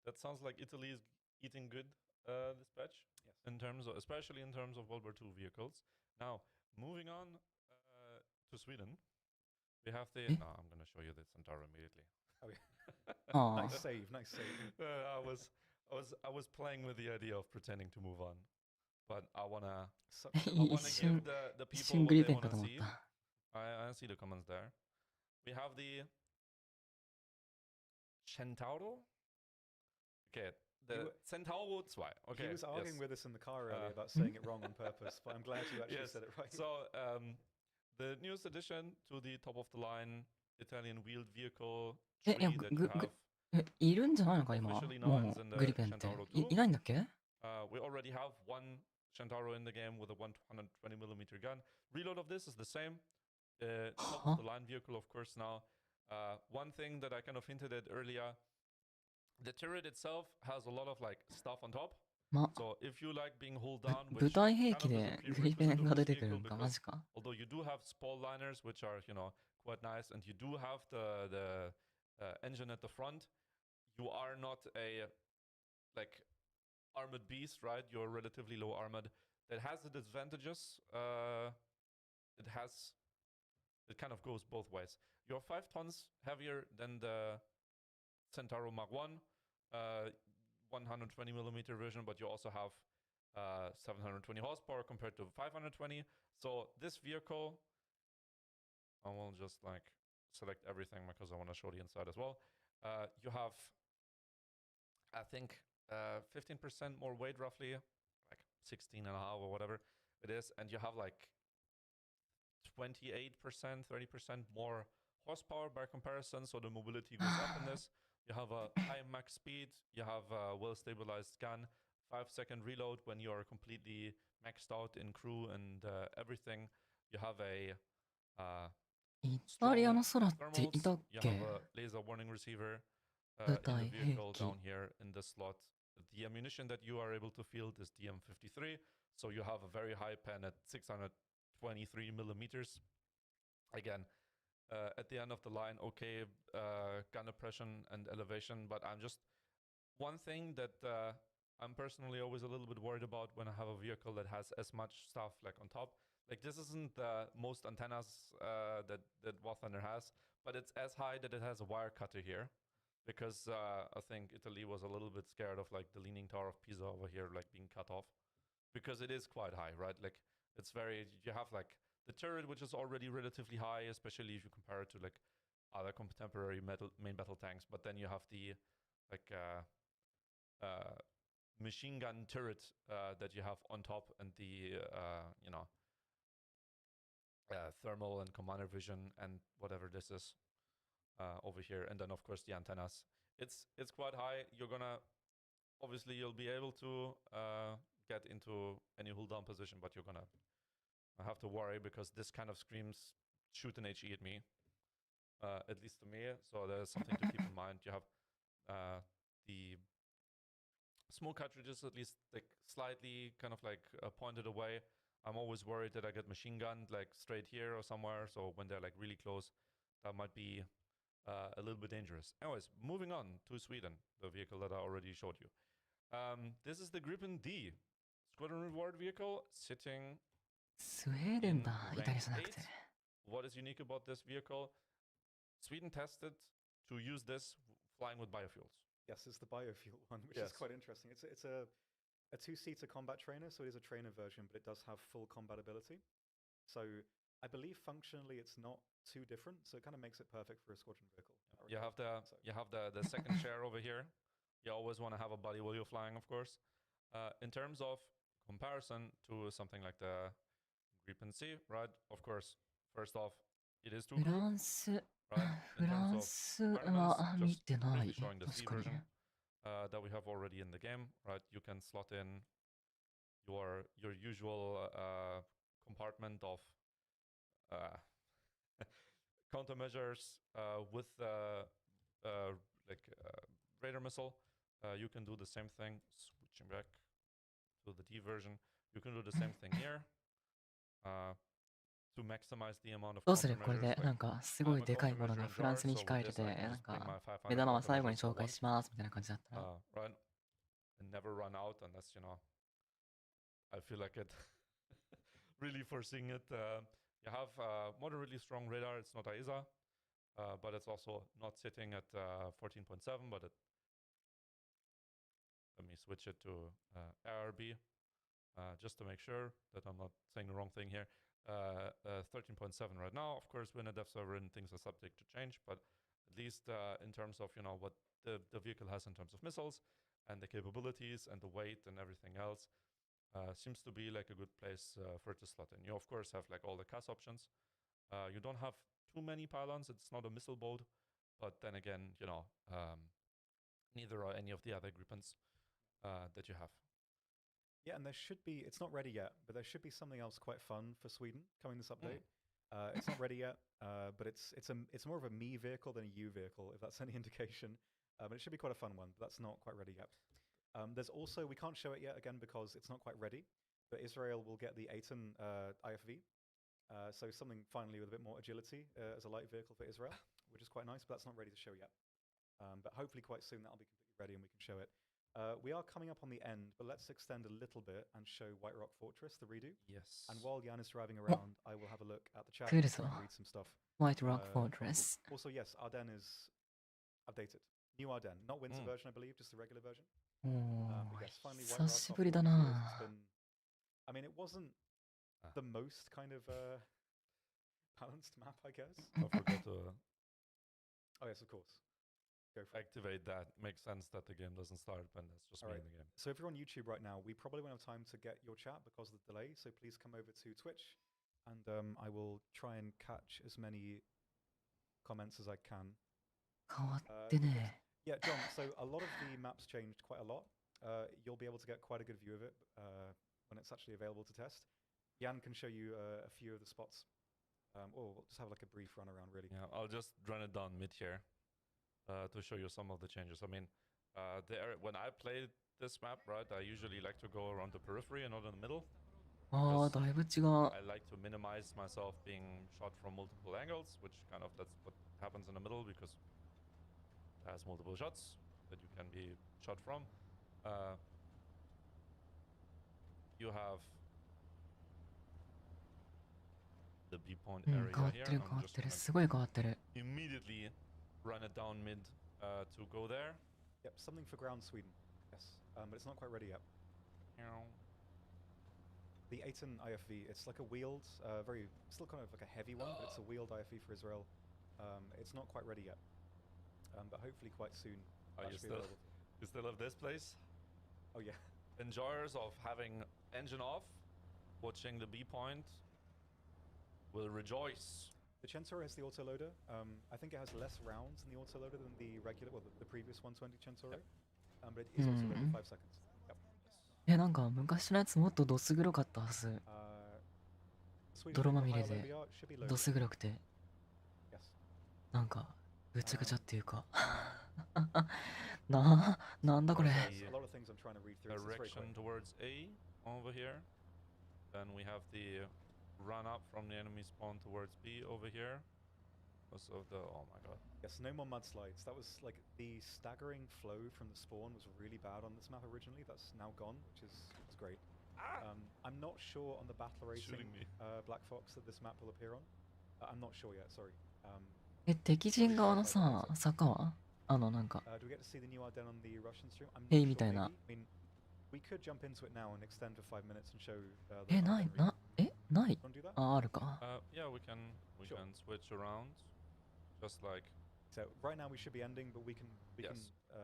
that sounds like Italy is eating good this patch, yes. Especially in terms of World War II vehicles. Now, moving on to Sweden, we have the. No, I'm going to show you the Centauro immediately. Oh yeah. Nice save. I was playing with the idea of pretending to move on, but I wanna give the people what they wanna see. I see the comments there. We have the Centauro. Okay, the Centauro 2. Okay. He was arguing with us in the car earlier about saying it wrong on purpose, but I'm glad you actually said it right. So the newest addition to the top-of-the-line Italian wheeled vehicle tree that you have. いるんじゃないのか今もうグリペンっていないんだっけ We already have one Centauro in the game with a 120mm gun. Reload of this is the same. Top of the line vehicle, of course, now. One thing that I kind of hinted at earlier, the turret itself has a lot of like stuff on top. So if you like being hulled down, which kind of is a prerequisite of this vehicle, because although you do have spall liners, which are quite nice, and you do have the engine at the front, you are not a like armored beast, right? You're relatively low armored. That has its advantages. It kind of goes both ways. You're 5 tons heavier than the Centauro Mark 1, 120mm version, but you also have 720 horsepower compared to 520. So this vehicle, I will just like select everything because I want to show the inside as well. You have, I think, 15% more weight roughly, like 16 and a half or whatever it is, and you have like 28%, 30% more horsepower by comparison, so the mobility goes up in this. You have a high max speed, you have a well-stabilized gun, 5-second reload when you are completely maxed out in crew and everything. You have a イタリアの空っていたっ you け have a laser warning receiver in the vehicle down here in the slot. The ammunition that you are able to field is DM53, so you have a very high pen at 623 millimeters. Again, at the end of the line, okay, gun oppression and elevation, but I'm just one thing that I'm personally always a little bit worried about when I have a vehicle that has as much stuff like on top. Like this isn't the most antennas that War Thunder has, but it's as high that it has a wire cutter here, because I think Italy was a little bit scared of like the Leaning Tower of Pisa over here like being cut off, because it is quite high, right? Like it's very, you have like the turret, which is already relatively high, especially if you compare it to like other contemporary main battle tanks. But then you have the like machine gun turret that you have on top, and the you know, thermal and commander vision and whatever this is over here, and then of course the antennas. It's quite high. You're gonna, obviously you'll be able to get into any hull down position, but you're gonna have to worry, because this kind of screams shoot an HE at me, at least to me. So there's something to keep in mind. You have the small cartridges at least like slightly kind of like pointed away. I'm always worried that I get machine gunned like straight here or somewhere. So when they're like really close, that might be a little bit dangerous. Anyways, moving on to Sweden, the vehicle that I already showed you. This is the Gripen D, Squadron Reward vehicle, sitting スウェーデンだ、イタリアじゃなくて。What is unique about this vehicle? Sweden tested to use this flying with biofuels. Yes, it's the biofuel one, which is quite interesting. It's a two-seater combat trainer, so it is a trainer version, but it does have full combat ability. So I believe functionally it's not too different, so it kind of makes it perfect for a squadron vehicle. You have the second chair over here. You always want to have a buddy while you're flying, of course. In terms of comparison to something like the Gripen C, right? Of course, first off, it is 2 フランス、 right? フランスは見てない。確かにね。that we have already in the game, right? You can slot in your usual compartment of countermeasures with like radar missile. You can do the same thing. Switching back to the D version, you can do the same thing here. To maximize the amount of どうするこれで、なんか、すごいでかいものがフランスに控えてて、なんか、目玉は最後に紹介しますみたいな感じだったら。Right. And never run out unless, you know, I feel like it really foreseeing it. You have moderately strong radar. It's not AESA, but it's also not sitting at 14.7, but it, let me switch it to ARB just to make sure that I'm not saying the wrong thing here. 13.7 right now. Of course, we're in a dev server and things are subject to change, but at least in terms of, you know, what the vehicle has in terms of missiles and the capabilities and the weight and everything else, seems to be like a good place for it to slot in. You of course have like all the CAS options. You don't have too many pylons. It's not a missile boat, but then again, you know, neither are any of the other Gripens that you have. Yeah, and there should be, it's not ready yet, but there should be something else quite fun for Sweden coming this update. It's not ready yet, but it's more of a me vehicle than a you vehicle, if that's any indication. But it should be quite a fun one, but that's not quite ready yet. There's also, we can't show it yet, again, because it's not quite ready, but Israel will get the Aten IFV. So something finally with a bit more agility as a light vehicle for Israel, which is quite nice, but that's not ready to show yet. But hopefully quite soon that'll be completely ready and we can show it. We are coming up on the end, but let's extend a little bit and show White Rock Fortress, the redo. Yes. And while Jan is driving around, I will have a look at the chat Cool. and try and read some stuff. White Rock Fortress. Also, yes, Ardennes is updated. New Ardennes, not winter version, I believe, just the regular version. Yes, finally White Rock Fortress. I mean, it wasn't the most kind of balanced map, I guess. I forgot to Oh yes, of course. Activate that. Makes sense that the game doesn't start when there's just me in the game. So if you're on YouTube right now, we probably won't have time to get your chat because of the delay, so please come over to Twitch and I will try and catch as many comments as I can. Yeah, John, so a lot of the maps changed quite a lot. You'll be able to get quite a good view of it when it's actually available to test. Jan can show you a few of the spots. Or we'll just have like a brief run around, really. Yeah, I'll just run it down mid here. To show you some of the changes. I mean, when I play this map, right, I usually like to go around the periphery and not in the middle. I like to minimize myself being shot from multiple angles, which kind of, that's what happens in the middle because it has multiple shots that you can be shot from. You have the B point うん、 area 変わっ here. てる I'm 変わっ just てる。 gonna すごい変わってる。 immediately run it down mid to go there. Yep, something for ground Sweden. Yes, but it's not quite ready yet. The Aten IFV, it's like a wheeled, still kind of like a heavy one, but it's a wheeled IFV for Israel. It's not quite ready yet, but hopefully quite soon. You still have this place? Oh yeah. Enjoyers of having engine off, watching the B point, will rejoice. The Centaur has the autoloader. I think it has less rounds in the autoloader than the regular, well, the previous 120 Centaur. Yep. But it is autoloaded 5 seconds. Yep. なんか昔のやつもっとどす黒かったはず。泥まみれでどす黒くて、なんかぐちゃぐちゃっていうかなんだこれ。 Direction towards A over here. Then we have the run up from the enemy spawn towards B over here. Because of the, oh my god. Yes, no more mudslides. That was like the staggering flow from the spawn was really bad on this map originally. That's now gone, which is great. I'm not sure on the battle racing Black Fox that this map will appear on. I'm not sure yet, sorry. 敵陣側のさ、坂はなんかヘイみたいな。ないない。あるか。Yeah, we can switch around. Just like so right now we should be ending, but we can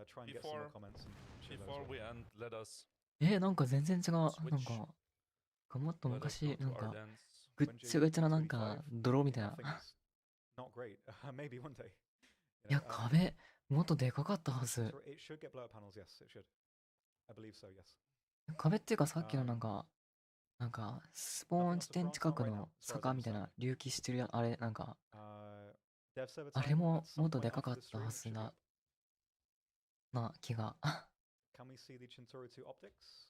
try and get some more comments. Before we end, let us なんか全然違う。なんかもっと昔なんかぐっちゃぐちゃななんか泥みたいな。Not great. Maybe one day. いや壁もっとでかかったはず。It should get blow up panels. Yes, it should. I believe so. Yes. 壁っていうかさっきのなんかスポーン地点近くの坂みたいな隆起してるあれなんかあれももっとでかかったはずな気が。Can we see the Centauri 2 optics?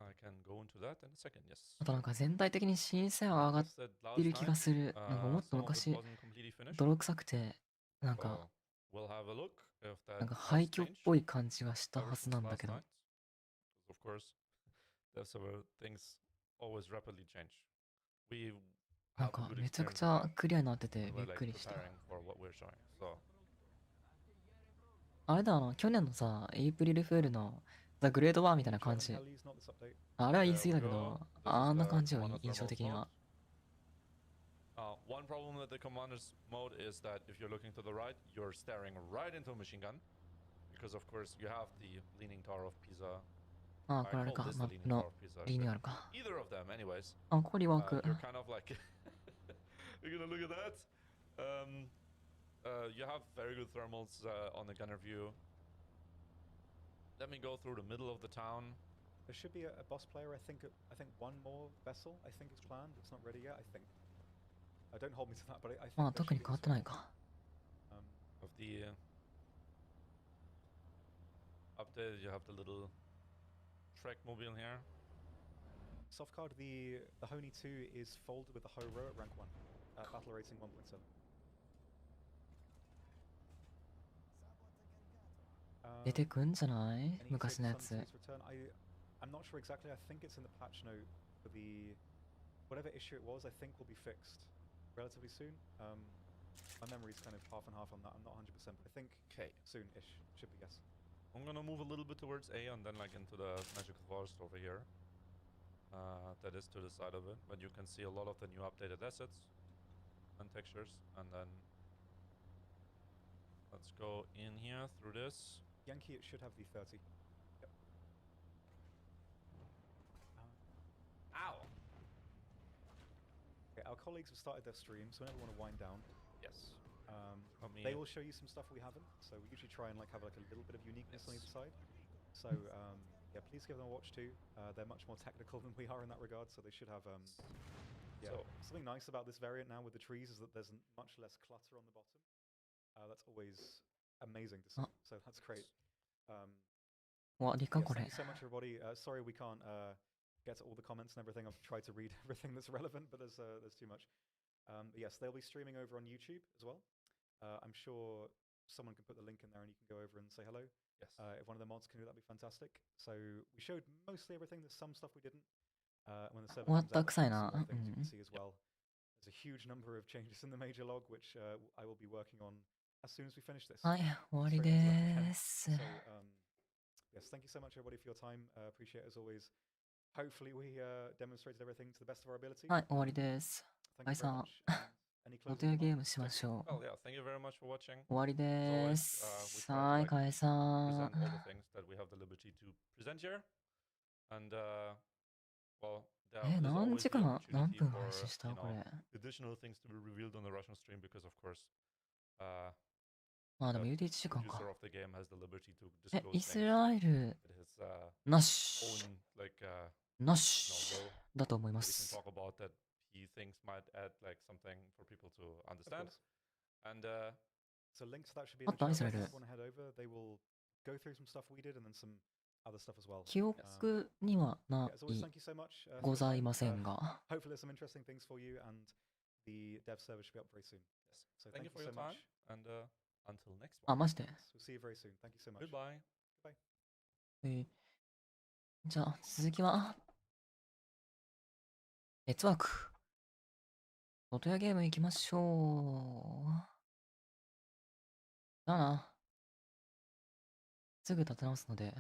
I can go into that in a second. Yes. あとなんか全体的に審査は上がってる気がする。なんかもっと昔泥臭くてなんか廃墟っぽい感じがしたはずなんだけど。Of course, there's several things always rapidly change. なんかめちゃくちゃクリアになっててびっくりした。あれだ去年のさ、エイプリルフールのザ・グレートワーみたいな感じ。あれは言い過ぎだけど、あんな感じよ、印象的には。One problem with the commander's mode is that if you're looking to the right, you're staring right into a machine gun. Because of course you have the Leaning Tower of Pisa. これあれか、マップのリニューアルか。 Either of them, anyways. ここリワーク。You're kind of like, you're gonna look at that. You have very good thermals on the gunner view. Let me go through the middle of the town. There should be a boss player. I think one more vessel. I think is planned. It's not ready yet. I think. Don't hold me to that, but I think. 特に変わってないか。Of the update, you have the little track mobile here. Soft card. The Honey 2 is folded with the Ho-Ro at rank 1. Battle rating 1.7. 出てくんじゃない昔のやつ。I'm not sure exactly. I think it's in the patch note for the whatever issue it was. I think will be fixed relatively soon. My memory's kind of half and half on that. I'm not 100%, but I think soon-ish should be yes. I'm gonna move a little bit towards A and then like into the magical forest over here. That is to the side of it, but you can see a lot of the new updated assets and textures. And then let's go in here through this. Yankee, it should have the 30. Yep. Ow! Okay, our colleagues have started their stream, so whenever we want to wind down, yes, they will show you some stuff we haven't. So we usually try and like have like a little bit of uniqueness on either side. So yeah, please give them a watch too. They're much more technical than we are in that regard, so they should have something nice about this variant now with the trees is that there's much less clutter on the bottom. That's always amazing to see. So that's great. Thank you so much, everybody. Sorry we can't get to all the comments and everything. I've tried to read everything that's relevant, but there's too much. Yes, they'll be streaming over on YouTube as well. I'm sure someone can put the link in there and you can go over and say hello. Yes. If one of the mods can do that, would be fantastic. So we showed mostly everything. There's some stuff we didn't. When the server comes out, there's a lot of things you can see as well. there's a huge number of changes in the major log, which I will be working on as soon as we finish this. はい、終わり Straight into that で again. す。 So, yes, thank you so much, everybody, for your time. Appreciate it as always. Hopefully, we demonstrated everything to the best of our ability. はい、終わりです。 Thank you very さん、 much. Any お closing 手ゲー remarks? ムしましょう。 Well, yeah, thank you very much for watching. 終わり As で always, す。 we try はい、 to かえさん。 present all the things that we have the liberty to present here. And, well, there's 何 always 時 the 間、何 opportunity 分 for, 配信した you こ know, れ。 additional things to be revealed on the Russian stream because, of course, まあでも the 言うて1時間 producer か。 of the game has the liberty to え、 disclose イス things ラエル at his なし。 own, like, なし。だと思いま that we can す。 talk about that he thinks might add like something for people to Of understand. course. And So links to that should be in the あと、 chat イスラエ box ル if you want to head over. They will go through some stuff we did and then some other stuff as well. 記憶にはな Yeah, as always, い thank you so much. ございませんが。 Hopefully, there's some interesting things for you, and the dev server should be up very soon. yes, So thank you for so your time. much. And until next あ、 one. マジで。 We'll see you very soon. Thank you so much. Goodbye. じゃあ、続きは、ネットワーク。外やゲーム行きましょう。だな。すぐ立て直すので。